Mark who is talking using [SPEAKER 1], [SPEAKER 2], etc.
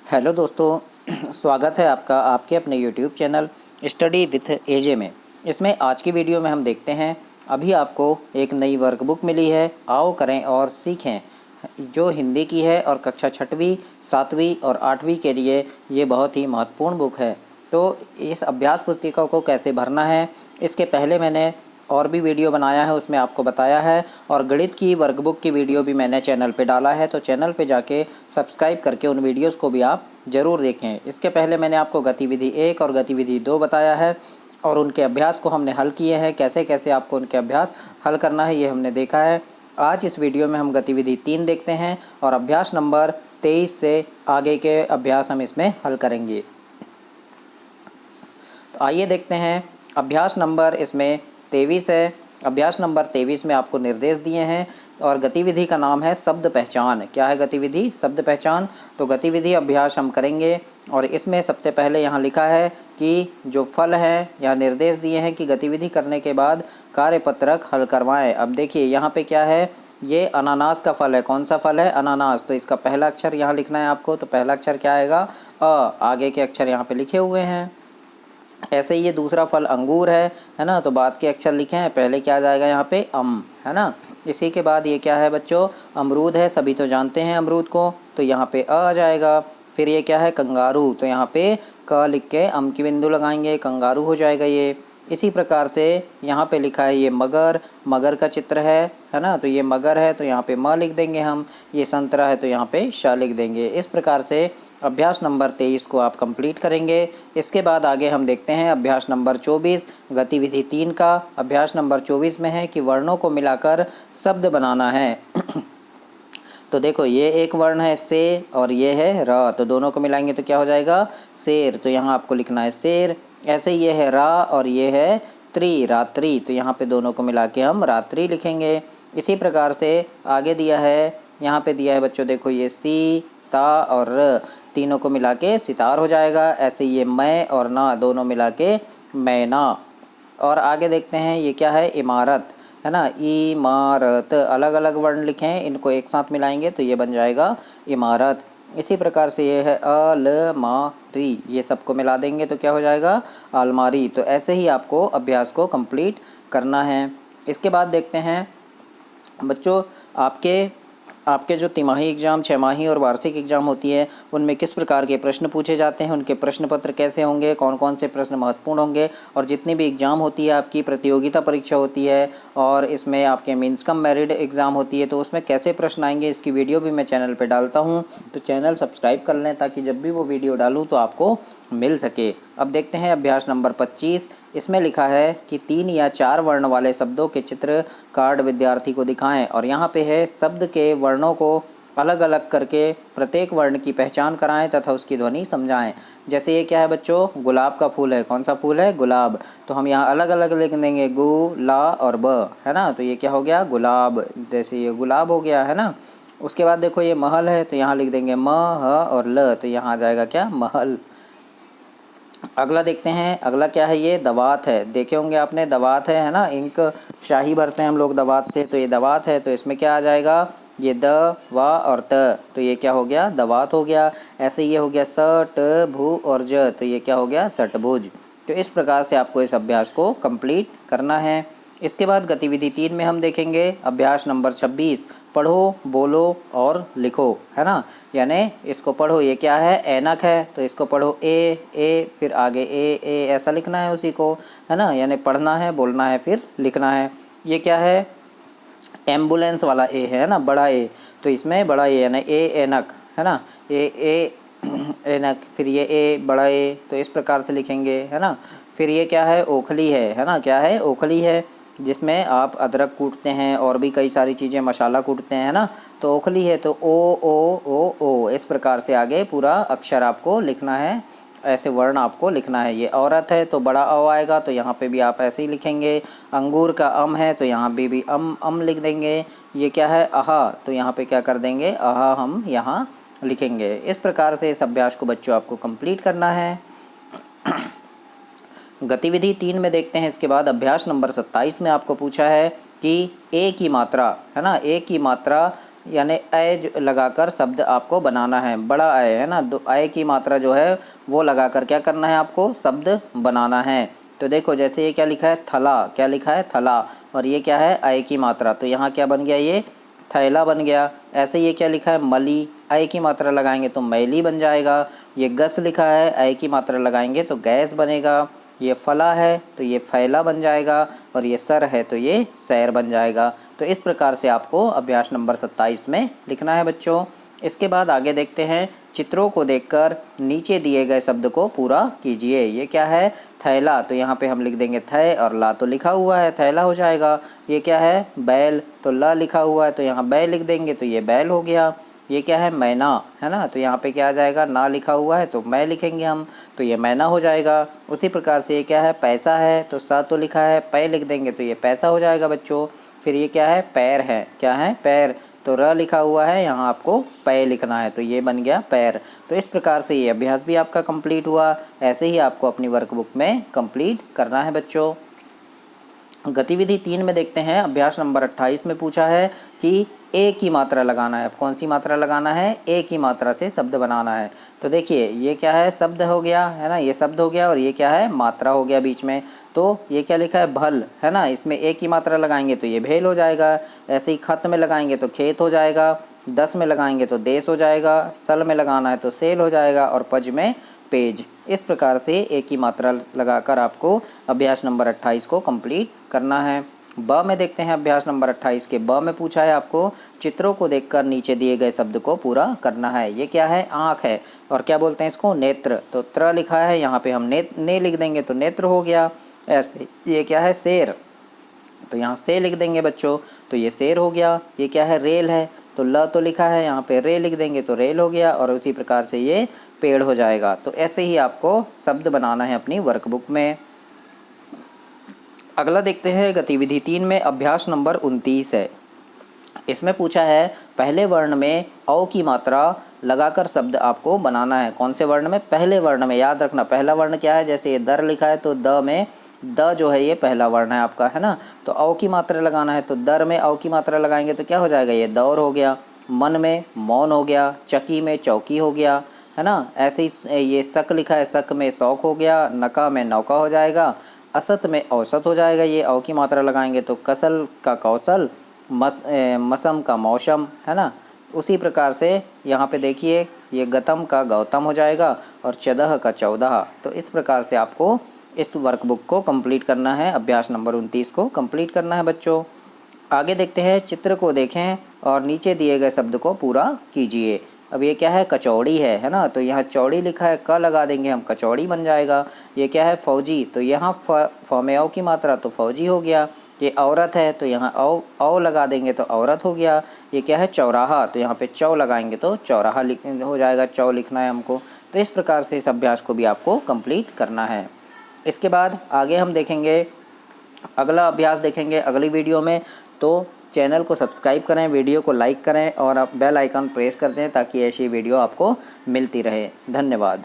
[SPEAKER 1] Hello दोस्तों, स्वागत है आपका आपके अपने यूट्यूब चैनल स्टडी विथ एजे में। इसमें आज की वीडियो में हम देखते हैं, अभी आपको एक नई वर्कबुक मिली है, आओ करें और सीखें, जो हिंदी की है और कक्षा छठवीं, सातवीं और आठवीं के लिए ये बहुत ही महत्वपूर्ण बुक है। तो इस अभ्यास पुस्तिका को कैसे भरना है, इसके पहले मैंने और भी वीडियो बनाया है, उसमें आपको बताया है। और गणित की वर्कबुक की वीडियो भी मैंने चैनल पे डाला है, तो चैनल पे जाके सब्सक्राइब करके उन वीडियोस को भी आप ज़रूर देखें। इसके पहले मैंने आपको गतिविधि 1 और गतिविधि 2 बताया है और उनके अभ्यास को हमने हल किए हैं। कैसे कैसे आपको उनके अभ्यास हल करना है ये हमने देखा है। आज इस वीडियो में हम गतिविधि 3 देखते हैं और अभ्यास नंबर 23 से आगे के अभ्यास हम इसमें हल करेंगे। तो आइए देखते हैं। अभ्यास नंबर इसमें 23 है। अभ्यास नंबर 23 में आपको निर्देश दिए हैं और गतिविधि का नाम है शब्द पहचान। क्या है गतिविधि? शब्द पहचान। तो गतिविधि अभ्यास हम करेंगे और इसमें सबसे पहले यहाँ लिखा है कि जो फल है, यहाँ निर्देश दिए हैं कि गतिविधि करने के बाद कार्यपत्रक हल करवाएं। अब देखिए यहाँ पे क्या है, ये अनानास का फल है। कौन सा फल है? अनानास। तो इसका पहला अक्षर यहाँ लिखना है आपको। तो पहला अक्षर क्या आएगा? अ। आगे के अक्षर यहाँ पे लिखे हुए हैं। ऐसे ही ये दूसरा फल अंगूर है ना। तो बाद के अक्षर लिखे हैं, पहले क्या आ जाएगा यहाँ पे? है ना। इसी के बाद ये क्या है बच्चों? अमरूद है, सभी तो जानते हैं अमरूद को। तो यहाँ पे आ जाएगा। फिर ये क्या है? कंगारू। तो यहाँ पे क लिख के अम की बिंदु लगाएंगे, कंगारू हो जाएगा ये। इसी प्रकार से यहाँ पे लिखा है ये मगर, मगर का चित्र है ना। तो ये मगर है, तो यहाँ पे म लिख देंगे हम। ये संतरा है, तो यहाँ पे श लिख देंगे। इस प्रकार से अभ्यास नंबर 23 को आप कंप्लीट करेंगे। इसके बाद आगे हम देखते हैं अभ्यास नंबर 24, गतिविधि 3 का। अभ्यास नंबर 24 में है कि वर्णों को मिलाकर शब्द बनाना है। तो देखो ये एक वर्ण है से और ये है र, तो दोनों को मिलाएंगे तो क्या हो जाएगा? शेर। तो यहाँ आपको लिखना है शेर। ऐसे ये है रा और ये है त्रि, रात्रि। तो यहाँ पे दोनों को मिला के हम रात्रि लिखेंगे। इसी प्रकार से आगे दिया है, यहाँ पे दिया है बच्चों, देखो ये सी, ता और र, तीनों को मिला के सितार हो जाएगा। ऐसे ये मैं और ना, दोनों मिला के मैना। और आगे देखते हैं ये क्या है? इमारत, है ना। इमारत। अलग अलग वर्ण लिखे हैं, इनको एक साथ मिलाएंगे तो ये बन जाएगा इमारत। इसी प्रकार से ये है अलमारी, ये सबको मिला देंगे तो क्या हो जाएगा? अलमारी। तो ऐसे ही आपको अभ्यास को कंप्लीट करना है। इसके बाद देखते हैं बच्चों, आपके जो तिमाही एग्ज़ाम, छमाही और वार्षिक एग्ज़ाम होती है, उनमें किस प्रकार के प्रश्न पूछे जाते हैं, उनके प्रश्न पत्र कैसे होंगे, कौन कौन से प्रश्न महत्वपूर्ण होंगे, और जितनी भी एग्ज़ाम होती है, आपकी प्रतियोगिता परीक्षा होती है और इसमें आपके मीन्स कम मेरिट एग्ज़ाम होती है, तो उसमें कैसे प्रश्न आएंगे, इसकी वीडियो भी मैं चैनल पर डालता हूँ। तो चैनल सब्सक्राइब कर लें ताकि जब भी वो वीडियो डालूँ तो आपको मिल सके। अब देखते हैं अभ्यास नंबर 25। इसमें लिखा है कि 3 या 4 वर्ण वाले शब्दों के चित्र कार्ड विद्यार्थी को दिखाएं। और यहाँ पे है शब्द के वर्णों को अलग अलग करके प्रत्येक वर्ण की पहचान कराएं तथा उसकी ध्वनि समझाएं। जैसे ये क्या है बच्चों? गुलाब का फूल है। कौन सा फूल है? गुलाब। तो हम यहाँ अलग अलग लिख देंगे, गु, ला और ब, है ना। तो ये क्या हो गया? गुलाब। जैसे ये गुलाब हो गया, है ना। उसके बाद देखो ये महल है, तो यहाँ लिख देंगे म, ह और ल, तो यहाँ आ जाएगा क्या? महल। अगला देखते हैं, अगला क्या है? ये दवात है। देखे होंगे आपने, दवात है ना। इंक शाही भरते हैं हम लोग दवात से, तो ये दवात है। तो इसमें क्या आ जाएगा? ये द, वा और त, तो ये क्या हो गया? दवात हो गया। ऐसे ये हो गया स, ट, भू और ज, तो ये क्या हो गया? षटभुज। तो इस प्रकार से आपको इस अभ्यास को कंप्लीट करना है। इसके बाद गतिविधि 3 में हम देखेंगे अभ्यास नंबर 26, पढ़ो, बोलो और लिखो, है ना। यानी इसको पढ़ो, ये क्या है? ऐनक है, तो इसको पढ़ो ए, फिर आगे ए ऐसा लिखना है उसी को, है ना। यानी पढ़ना है, बोलना है, फिर लिखना है। ये क्या है? एम्बुलेंस वाला ए है ना, बड़ा ए। तो इसमें बड़ा ए यानी ए ऐनक, है ना। ए ऐनक, फिर ये ए बड़ा ए, तो इस प्रकार से लिखेंगे, है ना। फिर ये क्या है? ओखली है ना। क्या है? ओखली है, जिसमें आप अदरक कूटते हैं और भी कई सारी चीज़ें, मसाला कूटते हैं ना। तो ओखली है, तो ओ, इस प्रकार से आगे पूरा अक्षर आपको लिखना है, ऐसे वर्ण आपको लिखना है। ये औरत है, तो बड़ा अ आएगा, तो यहाँ पे भी आप ऐसे ही लिखेंगे। अंगूर का अम है, तो यहाँ भी अम लिख देंगे। ये क्या है? अहा, तो यहाँ पे क्या कर देंगे? अहा हम यहाँ लिखेंगे। इस प्रकार से इस अभ्यास को बच्चों आपको कंप्लीट करना है। गतिविधि 3 में देखते हैं। इसके बाद अभ्यास नंबर 27 में आपको पूछा है कि ए की मात्रा, है ना, ए की मात्रा यानी लगाकर शब्द आपको बनाना है, बड़ा अय है ना, अय की मात्रा जो है वो लगाकर क्या करना है आपको, शब्द बनाना है। तो देखो जैसे ये क्या लिखा है, थला, क्या लिखा है, थला, और ये क्या है, अय की मात्रा, तो यहाँ क्या बन गया, ये थैला बन गया। ऐसे ये क्या लिखा है, मली, अय की मात्रा लगाएंगे तो मैली बन जाएगा। ये गस लिखा है, अय की मात्रा लगाएंगे तो गैस बनेगा। ये फला है तो ये फैला बन जाएगा, और ये सर है तो ये सैर बन जाएगा। तो इस प्रकार से आपको अभ्यास नंबर 27 में लिखना है बच्चों। इसके बाद आगे देखते हैं, चित्रों को देखकर नीचे दिए गए शब्द को पूरा कीजिए। ये क्या है, थैला, तो यहाँ पे हम लिख देंगे थे, और ला तो लिखा हुआ है, थैला हो जाएगा। ये क्या है, बैल, तो ला लिखा हुआ है तो यहाँ बैल लिख देंगे तो ये बैल हो गया। ये क्या है, मैना, है ना, तो यहाँ पे क्या आ जाएगा, ना लिखा हुआ है तो मैं लिखेंगे हम, तो ये मैना हो जाएगा। उसी प्रकार से ये क्या है, पैसा है, तो सा तो लिखा है, पै लिख देंगे तो ये पैसा हो जाएगा बच्चों। फिर ये क्या है, पैर है, क्या है, पैर, तो र लिखा हुआ है, यहाँ आपको पै लिखना है तो ये बन गया पैर। तो इस प्रकार से ये अभ्यास भी आपका कंप्लीट हुआ। ऐसे ही आपको अपनी वर्कबुक में कंप्लीट करना है बच्चों। गतिविधि 3 में देखते हैं, अभ्यास नंबर 28 में पूछा है कि ए की मात्रा लगाना है। अब कौन सी मात्रा लगाना है, ए की मात्रा से शब्द बनाना है। तो देखिए ये क्या है, शब्द हो गया, है ना, ये शब्द हो गया, और ये क्या है, मात्रा हो गया बीच में। तो ये क्या लिखा है, भल, है ना, इसमें ए की मात्रा लगाएंगे तो ये भेल हो जाएगा। ऐसे ही खत में लगाएंगे तो खेत हो जाएगा, दस में लगाएंगे तो देश हो जाएगा, सल में लगाना है तो सेल हो जाएगा, और पज में पेज। इस प्रकार से एक ही मात्रा लगाकर आपको अभ्यास नंबर 28 को कंप्लीट करना है। ब में देखते हैं, अभ्यास नंबर 28 के ब में पूछा है आपको, चित्रों को देखकर नीचे दिए गए शब्द को पूरा करना है। ये क्या है, आँख है, और क्या बोलते हैं इसको, नेत्र, तो त्र लिखा है, यहाँ पे हम ने लिख देंगे तो नेत्र हो गया। ऐसे ये क्या है, शेर, तो यहाँ से लिख देंगे बच्चों, तो ये शेर हो गया। ये क्या है, रेल है, तो ल तो लिखा है, यहाँ पे रे लिख देंगे तो रेल हो गया, और उसी प्रकार से ये पेड़ हो जाएगा। तो ऐसे ही आपको शब्द बनाना है अपनी वर्कबुक में। अगला देखते हैं, गतिविधि 3 में अभ्यास नंबर 29 है। इसमें पूछा है, पहले वर्ण में औ की मात्रा लगाकर शब्द आपको बनाना है। कौन से वर्ण में, पहले वर्ण में, याद रखना पहला वर्ण क्या है, जैसे ये दर लिखा है तो द में, द जो है ये पहला वर्ण है आपका, है ना, तो औ की मात्रा लगाना है, तो दर में औ की मात्रा लगाएंगे तो क्या हो जाएगा, ये दौर हो गया। मन में मौन हो गया, चकी में चौकी हो गया, है ना। ऐसे ही ये शक लिखा है, शक में शौक हो गया, नका में नौका हो जाएगा, असत में औसत हो जाएगा। ये औ की मात्रा लगाएंगे तो कसल का कौशल, मौसम का मौसम, है ना। उसी प्रकार से यहाँ पे देखिए ये गतम का गौतम हो जाएगा, और चौदह का चौदह। तो इस प्रकार से आपको इस वर्कबुक को कंप्लीट करना है, अभ्यास नंबर 29 को कंप्लीट करना है बच्चों। आगे देखते हैं, चित्र को देखें और नीचे दिए गए शब्द को पूरा कीजिए। अब ये क्या है, कचौड़ी है ना, तो यहाँ चौड़ी लिखा है, क लगा देंगे हम, कचौड़ी बन जाएगा। ये क्या है, फौजी, तो यहाँ फ में औ की मात्रा तो फौजी हो गया। ये औरत है, तो यहाँ औ लगा देंगे तो औरत हो गया। ये क्या है, चौराहा, तो यहाँ पे चौ लगाएंगे तो चौराहा हो जाएगा, चौ लिखना है हमको। तो इस प्रकार से इस अभ्यास को भी आपको कंप्लीट करना है। इसके बाद आगे हम देखेंगे, अगला अभ्यास देखेंगे अगली वीडियो में। तो चैनल को सब्सक्राइब करें, वीडियो को लाइक करें, और आप बेल आइकन प्रेस कर दें ताकि ऐसी वीडियो आपको मिलती रहे। धन्यवाद।